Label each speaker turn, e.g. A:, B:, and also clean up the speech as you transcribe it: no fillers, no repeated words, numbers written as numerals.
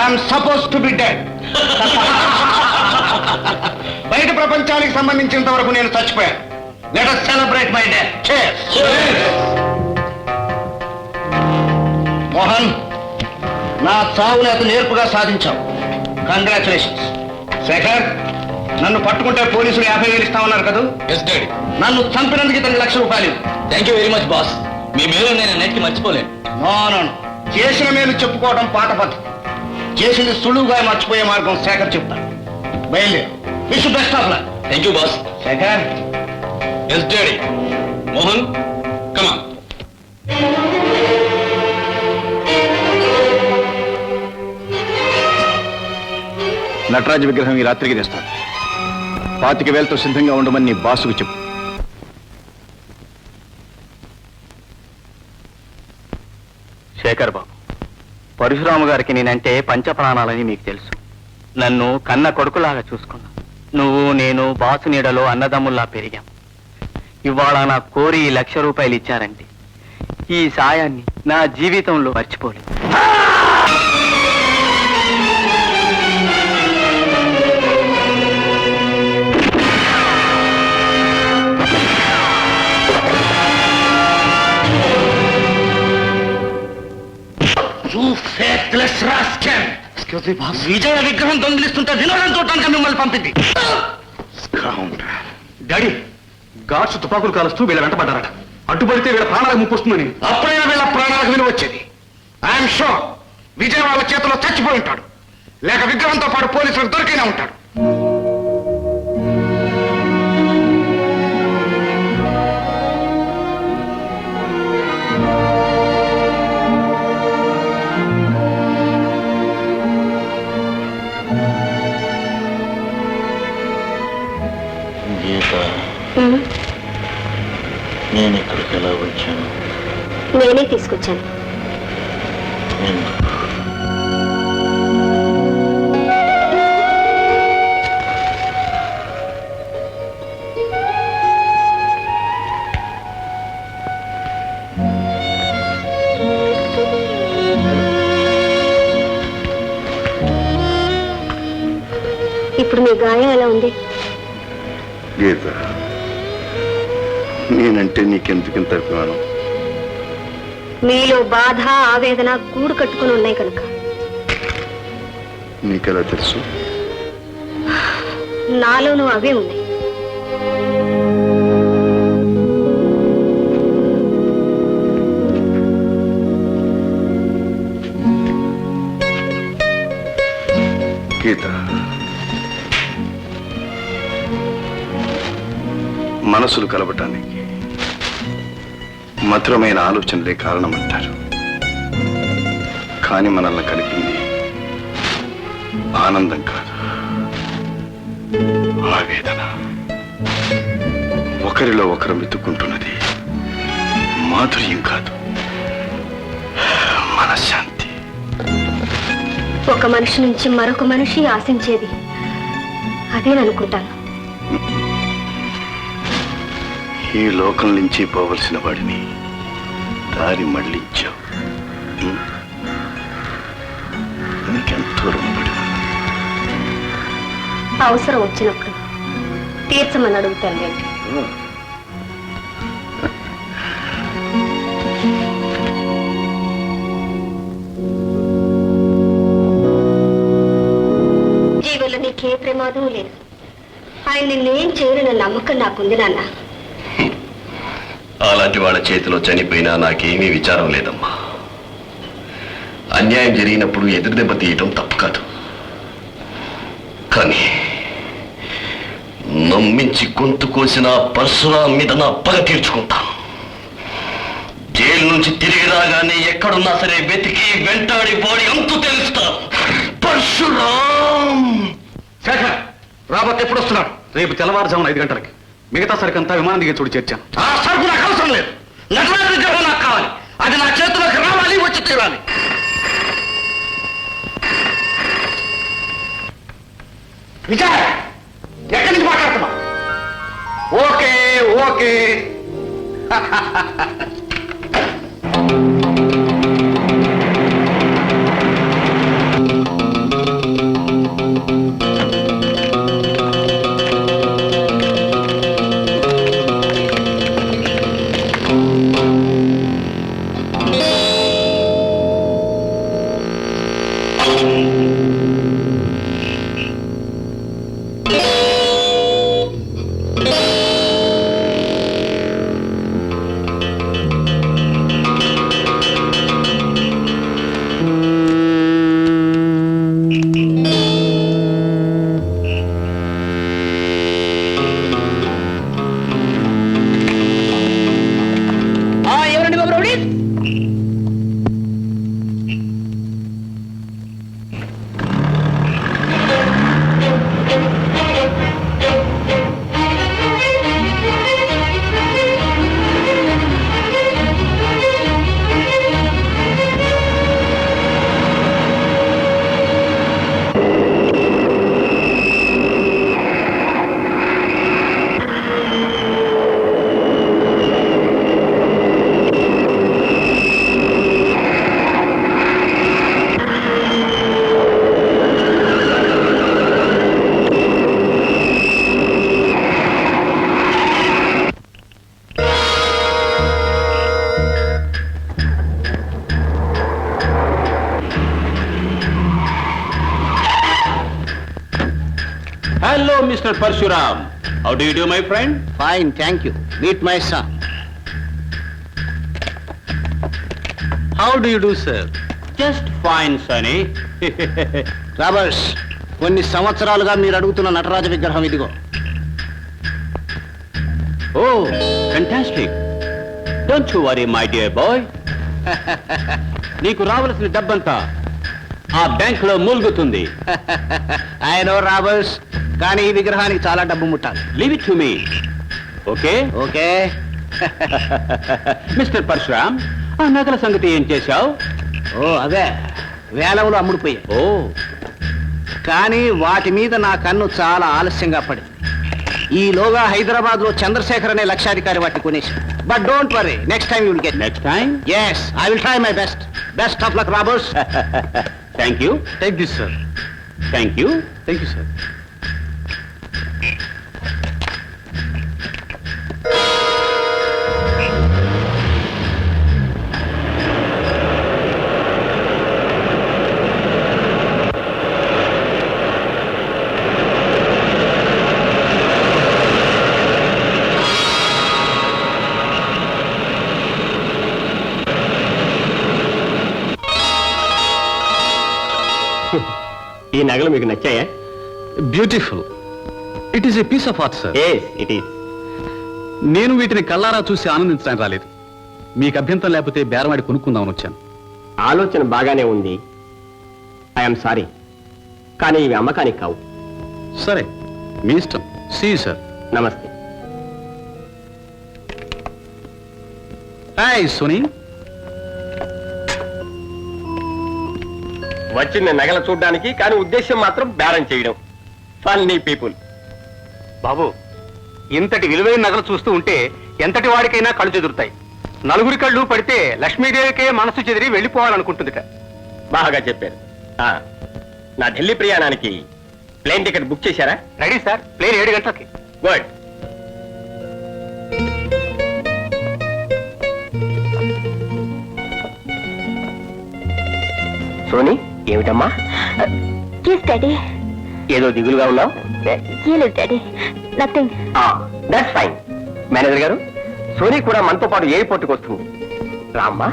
A: I'm suppose to be dead. బయట ప్రపంచానికి సంబంధించినంత వరకు నేను చచ్చిపోయాను. Let us celebrate my death. Cheers. Mohan, నా చావుని అతి నేర్పుగా సాధించావు. కంగ్రాచులేషన్స్. శేఖర్, నన్ను పట్టుకుంటే పోలీసులు 50,000 ఇస్తామన్నారు కదా?
B: Yes daddy.
A: నన్ను చంపినందుకు ఇతనికి ₹1,00,000.
B: Thank you very much boss. మీ మేలు నేను అన్నిటికీ మర్చిపోలేను.
A: నో, చేసిన మేలు చెప్పుకోవడం పాత పద్ధతి. చేసింది సులువుగా మర్చిపోయే మార్గం శేఖర్ చెప్తాను. బయలుదేరు. Wish best of luck.
B: Thank you boss.
A: Shekhar.
B: Yes daddy. Mohan, come on.
C: Nataraja విగ్రహం ఈ రాత్రికి తెస్తాను. 25,000తో సిద్ధంగా ఉండమని నీ బాసుకు చెప్పు.
D: శేఖర్ బాబు, పరశురాము గారికి నేనంటే పంచప్రాణాలని మీకు తెలుసు. నన్ను కన్న కొడుకులాగా చూసుకున్నా. నువ్వు నేను బాసు నీడలో అన్నదమ్ముల్లా పెరిగాం. ఇవాళ నా కోరి ₹1,00,000 ఇచ్చారంటే ఈ సాయాన్ని నా జీవితంలో మర్చిపోలేదు.
A: విజయ విగ్రహం దొంగిలిస్తుంటే వినోదం చూడటానికి మిమ్మల్ని పంపింది.
C: డాడీ, గాడ్స్ తుపాకులు కాలుస్తూ వీళ్ళ వెంటబడ్డారట. అడ్డుపడితే వీళ్ళ ప్రాణాలకు ముప్పు వస్తుందని.
A: అప్పుడైనా వీళ్ళ ప్రాణాలకు విలువ వచ్చేది. ఐఎమ్ షూర్ విజయ్ వాళ్ళ చేతిలో చచ్చిపోయి ఉంటాడు, లేక విగ్రహంతో పాటు పోలీసులకు దొరికినా ఉంటాడు.
E: నేను ఇక్కడికి ఎలా వచ్చాను?
F: నేనే తీసుకొచ్చాను. ఇప్పుడు మీ గాయం ఎలా ఉంది?
C: గీత, నేనంటే నీకెందుకింత అభిమానం?
F: మీలో బాధ ఆవేదన గూడు కట్టుకుని ఉన్నాయి కనుక.
C: నీకెలా తెలుసు?
F: నాలోనూ అవే ఉన్నాయి.
C: గీత, మనసులు కలవటానికి మధురమైన ఆలోచనలే కారణమంటారు. కానీ మనల్ని కలిపింది ఆనందం కాదు, ఆవేదన. ఒకరిలో ఒకరు వెతుక్కుంటున్నది మాధుర్యం కాదు, మనశ్శాంతి.
F: ఒక మనిషి నుంచి మరొక మనిషి ఆశించేది అదేననుకుంటాను.
C: ఈ లోకం నుంచి పోవలసిన వాడిని దారి మళ్ళించావు. నీకెంతో రుణపడి.
F: అవసరం వచ్చినప్పుడు తీర్చమని అడుగుతాను ఏంటి? జీవులు నీకే ప్రమాదం లేదు. ఆయన నిన్నేం చేయలేని నమ్మకం నాకుంది నాన్న.
G: అలాంటి వాళ్ళ చేతిలో చనిపోయినా నాకేమీ విచారం లేదమ్మా. అన్యాయం జరిగినప్పుడు ఎదురు దెబ్బ తీయటం తప్పు కాదు, కానీ నమ్మించి గొంతు కోసిన పరశురాం మీద నా పగ తీర్చుకుంటాను. జైలు నుంచి తిరిగి రాగానే ఎక్కడున్నా సరే వెతికి వెంటాడి బాడీ అంతు తెలుస్తాను. పరశురాం.
A: శేఖర్, రాబోత్ ఎప్పుడు వస్తున్నాడు?
C: రేపు తెల్లవారుజామున 5 గంటలకి. మిగతా సరికంతా విమానం దిగే చోటు చేర్చాను.
A: ఆ సరుకు నాకు అవసరం లేదు. నటరాజ విగ్రహం నాకు కావాలి. అది నా చేతిలోకి రావాలి, వచ్చి తీరాలి. విజయ్, ఎక్కడి నుంచి మాట్లాడుతున్నావు? Okay okay.
B: ఎవరండి బాబు rowdy?
C: Hello, Mr. Parshuram. How do you do, my friend?
A: Fine, thank you. Meet my son.
C: How do you do, sir? Just fine, Sonny.
A: Roberts, కొన్ని సంవత్సరాలుగా మీరు అడుగుతున్న నటరాజ విగ్రహం ఇదిగో.
C: Oh, fantastic. Don't you worry, my dear boy. నీకు రావలసిన డబ్బంతా ఆ బ్యాంక్ లో మూలుగుతుంది.
A: ఐ నో రాబర్ట్స్, కానీ ఈ విగ్రహానికి చాలా డబ్బు ముట్టాలి.
C: Leave it to me. Okay?
A: Okay.
C: Mister Parashuram, ఆ నగల సంగతి ఏం చేశావు?
A: ఓ అదే, వేలంలో అమ్ముడుపోయాయి.
C: ఓ,
A: కానీ వాటి మీద నా కన్ను చాలా ఆలస్యంగా పడింది. ఈలోగా హైదరాబాద్ లో చంద్రశేఖర్ అనే లక్షాధికారి వాటిని కొనేసి. But don't worry, next time you will get.
C: Next time?
A: yes, I will try my best. Best of luck, Roberts.
C: Thank you. Thank you, sir. Thank you. Thank you, sir.
D: ఈ నగలు మీకు నచ్చాయా?
C: Beautiful. It is a piece of art, sir.
D: It is.
C: నేను వీటిని కళ్ళారా చూసి ఆనందించడానికి రాలేదు. మీకు అభ్యంతరం లేకపోతే బేరవాడి కొనుక్కుందామని వచ్చాను.
D: ఆలోచన బాగానే ఉంది. ఐఎమ్ సారీ, కానీ ఇవి అమ్మకానికి కావు.
C: సరే, మీ ఇష్టం. See sir.
D: నమస్తే.
C: Hi Sonny.
D: వచ్చిన నగలు చూడడానికి, కానీ ఉద్దేశం మాత్రం బేరం చేయడం. Funny people. బాబు, ఇంతటి విలువైన నగలు చూస్తూ ఉంటే ఎంతటి వాడికైనా కళ్ళు చెదురుతాయి. నలుగురి కళ్ళు పడితే లక్ష్మీదేవికే మనసు చెదిరి వెళ్ళిపోవాలనుకుంటుందిట. బాగా చెప్పారు. నా ఢిల్లీ ప్రయాణానికి ప్లేన్ టికెట్ బుక్ చేశారా? Ready sir. ప్లేన్ 7 గంటలకి. గుడ్. సోనీ, ఏమిటమ్మా?
F: డాడీ.
D: ఏదో దిగులుగా ఉన్నావు.
F: Daddy, nothing.
D: That's fine. Manager గారు, సోనీ కూడా మనతో పాటు ఎయిర్పోర్ట్కి వస్తుంది. రామ్మా.